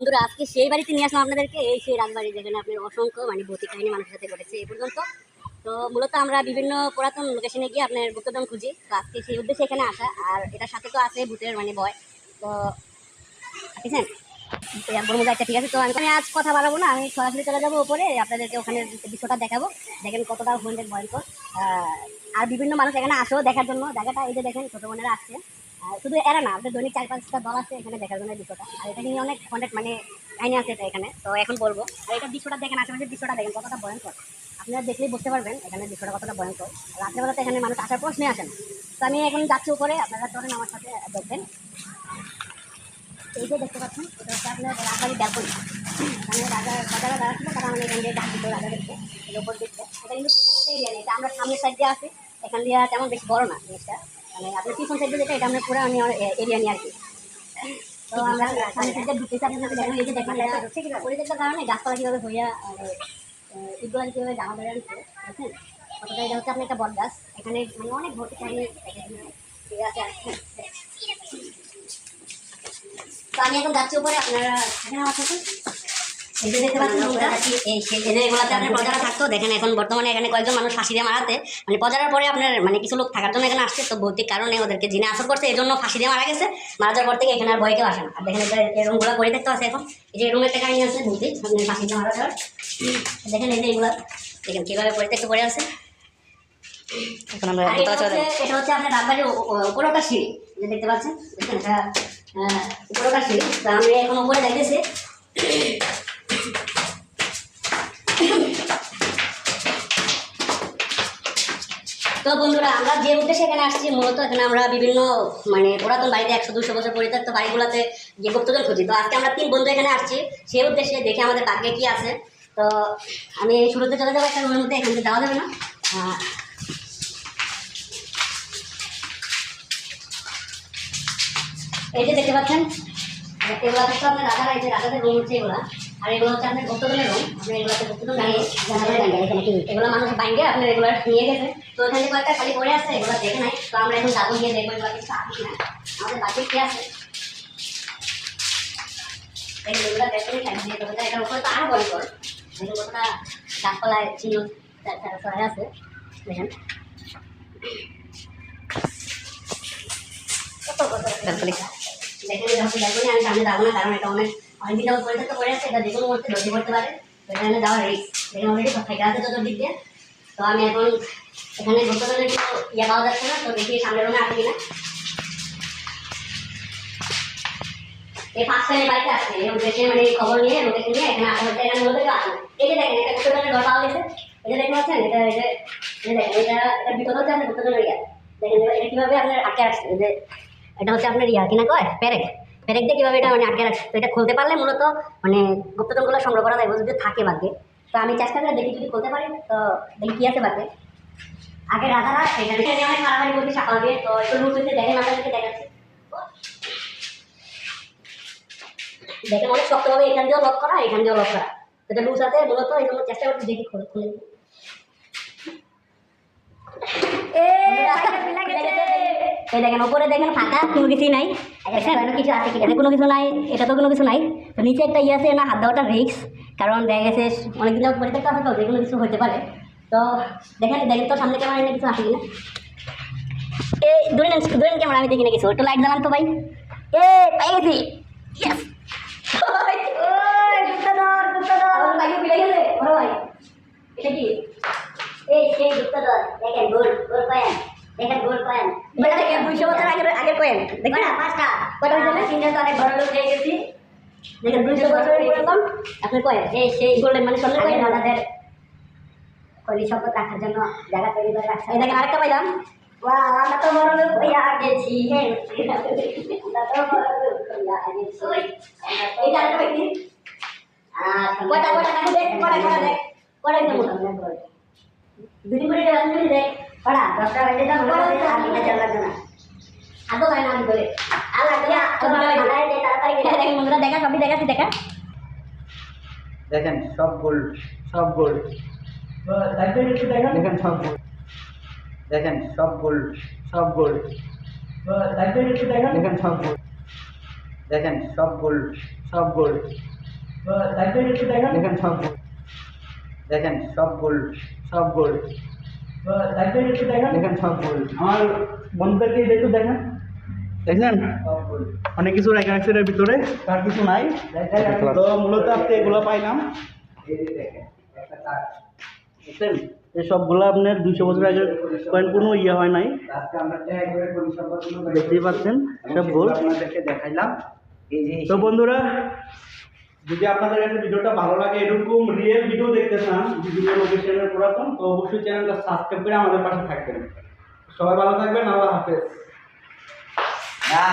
বন্ধুরা আজকে সেই বাড়িতে নিয়ে আসলাম আপনাদেরকে, এই সেই রাজবাড়ি যেখানে আপনার অসংখ্য ভৌতিক কাহিনী মানুষের সাথে ঘটেছে এ পর্যন্ত। তো মূলত আমরা বিভিন্ন পুরাতন লোকেশনে গিয়ে আপনার গুপ্তধন খুঁজি, তো আজকে সেই উদ্দেশ্যে এখানে আসা। আর এটার সাথে তো আছে ভূতের ভয়। তো ঠিক আছে, ঠিক আছে। তো আমি আজ কথা বাড়াবো না, আমি সরাসরি চলে যাবো উপরে, আপনাদেরকে ওখানে দৃশ্যটা দেখাবো। দেখেন কতটা ভয়ঙ্কর। আর বিভিন্ন মানুষ এখানে আসো দেখার জন্য জায়গাটা। এই যে দেখেন ছোটো বোনেরা আসছে, শুধু এরা না, আমাদের দৈনিক 4-5টা দল আছে এখানে দেখার জন্য দৃশ্যটা। আর এটা নিয়ে অনেক কন্টেন্ট কাহিনী আছে এটা এখানে, তো এখন বলবো। আর এটা দৃশ্যটা দেখেন, আশেপাশের দৃশ্যটা দেখেন কতটা ভয়ঙ্কর। আপনারা দেখলেই বুঝতে পারবেন এখানে দৃশ্যটা কতটা ভয়ঙ্কর। রাত্রেবেলাতে এখানে মানুষ আসার প্রশ্নে আসে না। তো আমি এখন যাচ্ছি উপরে, আপনারা চলেন আমার সাথে দেখবেন। এই যে দেখতে পাচ্ছেন এটা হচ্ছে আপনার রাজবাড়ির ব্যালকনি। মানে রাজারা যারা ছিল তারা এখান দিয়ে ডাক দিত রাজাদেরকে, এর উপর দিচ্ছে। এটা কিন্তু এরিয়া নেই, এটা আমরা সামনের সাইড দিয়ে আসি, এখান দিয়ে তেমন বেশি বড় না জিনিসটা। মানে আপনার পিছন সাইড যেটা, এটা আমরা পুরো এরিয়া নিয়ে আর কি। তো আমরা সামনের সাইডে ঢুকতেছি, আপনাদের দেখেন এই যে দেখেন পরিবেশের কারণে গাছপালা কীভাবে হইয়া ইটগুলো কীভাবে জামা ধরে আনছে বুঝছেন। অথবা এটা হচ্ছে আপনি একটা বট গাছ, এখানে অনেক ভর্তি কাহিনী ঠিক আছে। তো আমি এখন যাচ্ছি উপরে, আপনারা এখানে আমার সাথে এই যে দেখতে পাচ্ছেন এগুলোতে আপনার প্রজারা থাকতো। দেখেন এখন বর্তমানে এখানে কয়েকজন মানুষ ফাঁসি দিয়ে মারাতে, প্রজারার পরে আপনার কিছু লোক থাকার জন্য এখানে আসছে। তো ভৌতিক কারণে ওদেরকে জিনে আসর করছে, এই জন্য ফাঁসি দিয়ে মারা গেছে। মারা যাওয়ার পর থেকে এখানে আর ভয় কেউ আসে না। আর দেখেন এই রুমগুলো পরে দেখতে আছে এখন, এই যে রুমের একটা কাহিনী আছে ভৌতিক ফাঁসি দিয়ে মারা যাওয়ার। দেখেন এই যে এগুলো দেখেন কীভাবে পরে দেখতে পড়ে আছে। এটা হচ্ছে আপনার রাজবাড়ির উপরটা সিঁড়ি, দেখতে পাচ্ছেন এটা উপরটা সিঁড়ি। তো আমি এখন উপরে দেখতেছি। তো বন্ধুরা আমরা যে উদ্দেশ্যে এখানে আসছি, মূলত এখানে আমরা বিভিন্ন পুরাতন বাড়িতে 100-200 বছর পরিত্যক্ত বাড়িগুলোতে যে গুপ্তধন খুঁজি। তো আজকে আমরা 3 বন্ধু এখানে আসছি সেই উদ্দেশ্যে, দেখে আমাদের ভাগ্যে কি আছে। তো আমি শুরুতে চলে যাবো একটা রুমের মধ্যে, এখান থেকে যাওয়া যাবে না। এই যে দেখতে পাচ্ছেন এগুলো হচ্ছে আপনার রাজারা, এই যে রাজাদের রুম হচ্ছে এগুলো। আর এগুলো হচ্ছে আপনার গুপ্তধনের রুম। আপনি এগুলোতে গুপ্তধন এগুলো মানুষ বাইঙ্গে আপনার এগুলো নিয়ে গেছে। তো এখানে কয়েকটা খালি পড়ে আছে, এগুলো দেখে নাই। তো আমরা এখন যাবো গিয়ে দেখবো এগুলো কিছু আসি না, আমাদের বাকি কি আছে। এগুলো দেখতে এটার উপরে তো আরও ভয়ঙ্কর, দেখুন কতটা গাছপালায় চিহ্ন আছে দেখেন। দেখেন আমি সামনে যাবো না, কারণ এটা অনেকদিন যাবো পরিত্যক্ত করে আছে, এটা যে কোনো মুহূর্তে ধসে পড়তে পারে। তো এখানে যাওয়ার রিস্ক, দেখেন অলরেডি থেকে আছে চতুর্দিক দিয়ে। তো আমি এখন এখানে ঘুরতে গেলে ইয়ে পাওয়া যাচ্ছে না, তো দেখি সামনের রুমে আসবি না। এই 5 টাইমের বাড়িতে আসছে এই উদ্দেশ্যে, খবর নিয়ে লোকেশন নিয়ে এখানে আসা হচ্ছে। এখানে মূলত কেউ আসে না। এই যে দেখেন এটা গুপ্তধনের ঘর পাওয়া গেছে, এই যে দেখতে পাচ্ছেন এটা এই যে দেখেন এটা ভিতরে হচ্ছে আপনার গুপ্তধনের ইয়া। দেখেন এটা কীভাবে আপনার আটকে রাখছে, এই যে এটা হচ্ছে আপনার ইয়া কিনা কয় পেরেক দিয়ে কীভাবে এটা আটকে রাখছে। তো এটা খুলতে পারলে মূলত গুপ্তধনগুলো সংগ্রহ করা যায় যদি থাকে বাকি। তো আমি চেষ্টা করে দেখি যদি খুলতে পারি, তো দেখি কী আছে বাকি। আগে রাজারা এখানে অনেক মারামারি করতে সকাল দিয়ে, তো একটু লুট হচ্ছে দেখেন আপনাদেরকে দেখাচ্ছি। দেখেন অনেক শক্তভাবে এখান দিয়েও লক করা, এখান দিয়েও লক করা। তো এটা লুজ আছে মূলত, এই জন্য চেষ্টা করছি দেখি খুলে। এই দেখেন উপরে দেখেন ফাঁকা, কোনো কিছুই নাই। কিছু আছে কিনা, কোনো কিছু নাই, এটা তো কোনো কিছু নাই। তো নিচে একটা ইয়ে আছে না, হাত দেওয়াটা রিক্স, কারণ দেখা গেছে অনেকদিন যাবত পরিত্যক্ত আছে, তো যে কোনো কিছু হতে পারে। তো দেখেন তো সামনে ক্যামেরা নিয়ে কিছু আছে কিনা। এই দূরে ক্যামেরা আমি দেখি না কিছু, একটু লাইট জ্বালান তো ভাই। পাই গেছি, এটা কি এই সেই গুপ্তধন। দেখেন গোল্ড কয়েন, দেখেন গোল্ড কয়েন, 200 বছর আগের কয়েন। দেখেন না 5টা কয়টা হয়েছে, 3টা তো অনেক বড় লোক হয়ে গেছি। দেখেন 200 বছরের পুরাতন আপনার কয়েন, সেই গোল্ডেন স্বর্ণের কয়েন। আমাদের কলি সম্পদ রাখার জন্য জায়গা তৈরি করে রাখছে। এই দেখেন আরেকটা পাইলাম। আমরা তো বড় লোক হইয়া গেছি, এইটা আরেকটা পাইছি। কয়টা দেখ, কয়টা দেখ, দুদিন করে দেখ কড়া 10টা বাজে দাম লাগবে না, আদৌ হয় না আমি বলে দেখেন বন্ধুরা, দেখা সবই দেখাচ্ছি। দেখেন সব গোল্ড, সব গোল্ড দেখেন, সব গোল্ড দেখেন, সব গোল্ড, সব গোল্ড দেখেন, সব গোল্ড দেখেন, সব গোল্ড, সব গোল্ড দেখেন সব গোল্ড, দেখেন সব গোল্ড, সব গোল্ড, দেখেন সব গোল্ড, আমার বন্ধুদেরকে এটা একটু দেখেন, দেখলেন সব গোল্ড। অনেক কিছু রেখে রাখছে এর ভিতরে, তার কিছু নাই। তো মূলত আজকে এগুলো পাইলাম, এই যে দেখেন একটা কাঠ, বুঝছেন? এই সবগুলো আপনার 200 বছর আগের কয়েন, কোনো ইয়ে হয় নাই, আজকে আমরা ট্যাগ করে পরিসংখ্যানগুলো দেখতেই পাচ্ছেন সব গোল্ড। আপনাদেরকে দেখাইলাম। এই যে তো বন্ধুরা, যদি আপনাদের কাছে ভিডিওটা ভালো লাগে, এরকম রিয়েল ভিডিও দেখতে চান বিভিন্ন লোকেশনের পুরাতন, তো অবশ্যই চ্যানেলটা সাবস্ক্রাইব করে আমাদের পাশে থাকবেন। সবাই ভালো থাকবেন, আল্লাহ হাফেজ। না